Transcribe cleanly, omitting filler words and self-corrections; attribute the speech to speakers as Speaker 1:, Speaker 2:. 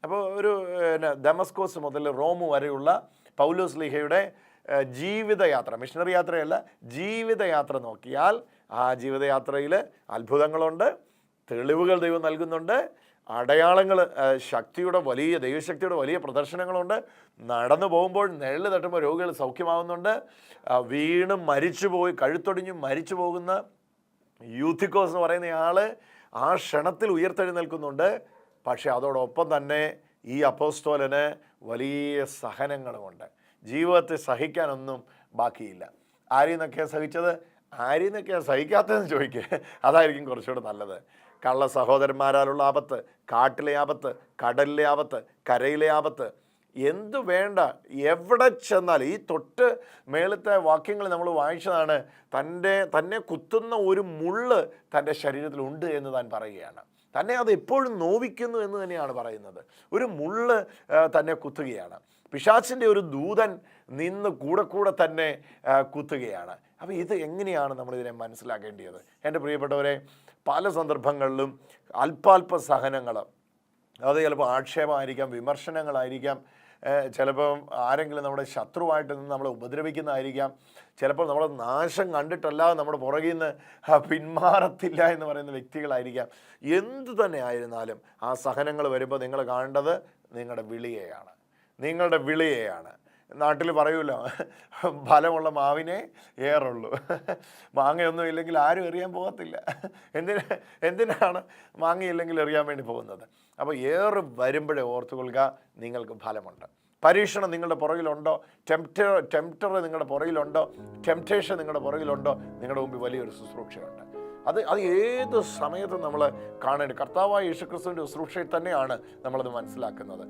Speaker 1: അപ്പോൾ ഒരു ദമസ്കോസ് മുതൽ റോം വരെയുള്ള പൗലോസ് ലീഹയുടെ ജീവിതയാത്ര, മിഷണറി യാത്രയല്ല, ജീവിതയാത്ര നോക്കിയാൽ ആ ജീവിതയാത്രയിൽ അത്ഭുതങ്ങളുണ്ട്, തെളിവുകൾ ദൈവം നൽകുന്നുണ്ട്, അടയാളങ്ങൾ, ദൈവശക്തിയുടെ വലിയ പ്രദർശനങ്ങളുണ്ട്. നടന്നു പോകുമ്പോൾ നിഴല് തട്ടുമ്പോൾ രോഗികൾ സൗഖ്യമാകുന്നുണ്ട്. വീണും മരിച്ചുപോയി കഴുത്തൊടിഞ്ഞും മരിച്ചു പോകുന്ന യൂത്തിക്കോസ് എന്ന് പറയുന്ന ആൾ ആ ക്ഷണത്തിൽ ഉയർത്തെഴുന്നേൽക്കുന്നുണ്ട്. പക്ഷെ അതോടൊപ്പം തന്നെ ഈ അപ്പോസ്തോലന് വലിയ സഹനങ്ങളുമുണ്ട്. ജീവിതത്തെ സഹിക്കാനൊന്നും ബാക്കിയില്ല. ആരെന്നൊക്കെയാണ് സഹിച്ചത്, ആരെന്നൊക്കെയാണ് സഹിക്കാത്തതെന്ന് ചോദിക്കുക, അതായിരിക്കും കുറച്ചുകൂടെ നല്ലത്. കള്ള സഹോദരന്മാരാലുള്ള ആപത്ത്, കാട്ടിലെ ആപത്ത്, കടലിലെ ആപത്ത്, കരയിലെ ആപത്ത്, എന്തു വേണ്ട, എവിടെ ചെന്നാൽ ഈ തൊട്ട് മേളത്തെ വാക്യങ്ങൾ നമ്മൾ വായിച്ചതാണ്. തന്നെ കുത്തുന്ന ഒരു മുള്ള് തൻ്റെ ശരീരത്തിലുണ്ട് എന്ന് താൻ പറയുകയാണ്. തന്നെ അത് എപ്പോഴും നോവിക്കുന്നു എന്ന് തന്നെയാണ് പറയുന്നത്. ഒരു മുള്ള് തന്നെ കുത്തുകയാണ്. പിശാചിൻ്റെ ഒരു ദൂതൻ നിന്ന് കൂടെ തന്നെ കുത്തുകയാണ്. അപ്പോൾ ഇത് എങ്ങനെയാണ് നമ്മളിതിനെ മനസ്സിലാക്കേണ്ടത്? എൻ്റെ പ്രിയപ്പെട്ടവരെ, പല സന്ദർഭങ്ങളിലും അല്പാൽപ സഹനങ്ങൾ, അത് ചിലപ്പോൾ ആക്ഷേപമായിരിക്കാം, വിമർശനങ്ങളായിരിക്കാം, ചിലപ്പം ആരെങ്കിലും നമ്മുടെ ശത്രുവായിട്ട് നിന്ന് നമ്മളെ ഉപദ്രവിക്കുന്നതായിരിക്കാം, ചിലപ്പോൾ നമ്മുടെ നാശം കണ്ടിട്ടല്ലാതെ നമ്മുടെ പുറകിൽ നിന്ന് പിന്മാറത്തില്ല എന്ന് പറയുന്ന വ്യക്തികളായിരിക്കാം. എന്തു തന്നെ ആയിരുന്നാലും ആ സഹനങ്ങൾ വരുമ്പോൾ നിങ്ങൾ കാണേണ്ടത് നിങ്ങളുടെ വിളിയെയാണ്. നാട്ടിൽ പറയുമല്ലോ, ഫലമുള്ള മാവിനെ ഏറുള്ളൂ. മാങ്ങയൊന്നും ഇല്ലെങ്കിൽ ആരും എറിയാൻ പോകത്തില്ല. എന്തിനാണ് മാങ്ങയില്ലെങ്കിൽ എറിയാൻ വേണ്ടി പോകുന്നത്? അപ്പോൾ ഏറ് വരുമ്പോഴേ ഓർത്തുകൊള്ളുക, നിങ്ങൾക്ക് ഫലമുണ്ട്. പരീക്ഷണം നിങ്ങളുടെ പുറകിലുണ്ടോ, ടെംപ്റ്റർ നിങ്ങളുടെ പുറകിലുണ്ടോ, ടെംപ്റ്റേഷൻ നിങ്ങളുടെ പുറകിലുണ്ടോ, നിങ്ങളുടെ മുമ്പിൽ വലിയൊരു ശുശ്രൂഷയുണ്ട്. അത് ഏത് സമയത്തും നമ്മൾ കാണേണ്ടത് കർത്താവായ യേശുക്രിസ്തുവിൻ്റെ ശുശ്രൂഷയിൽ തന്നെയാണ് നമ്മളത് മനസ്സിലാക്കുന്നത്.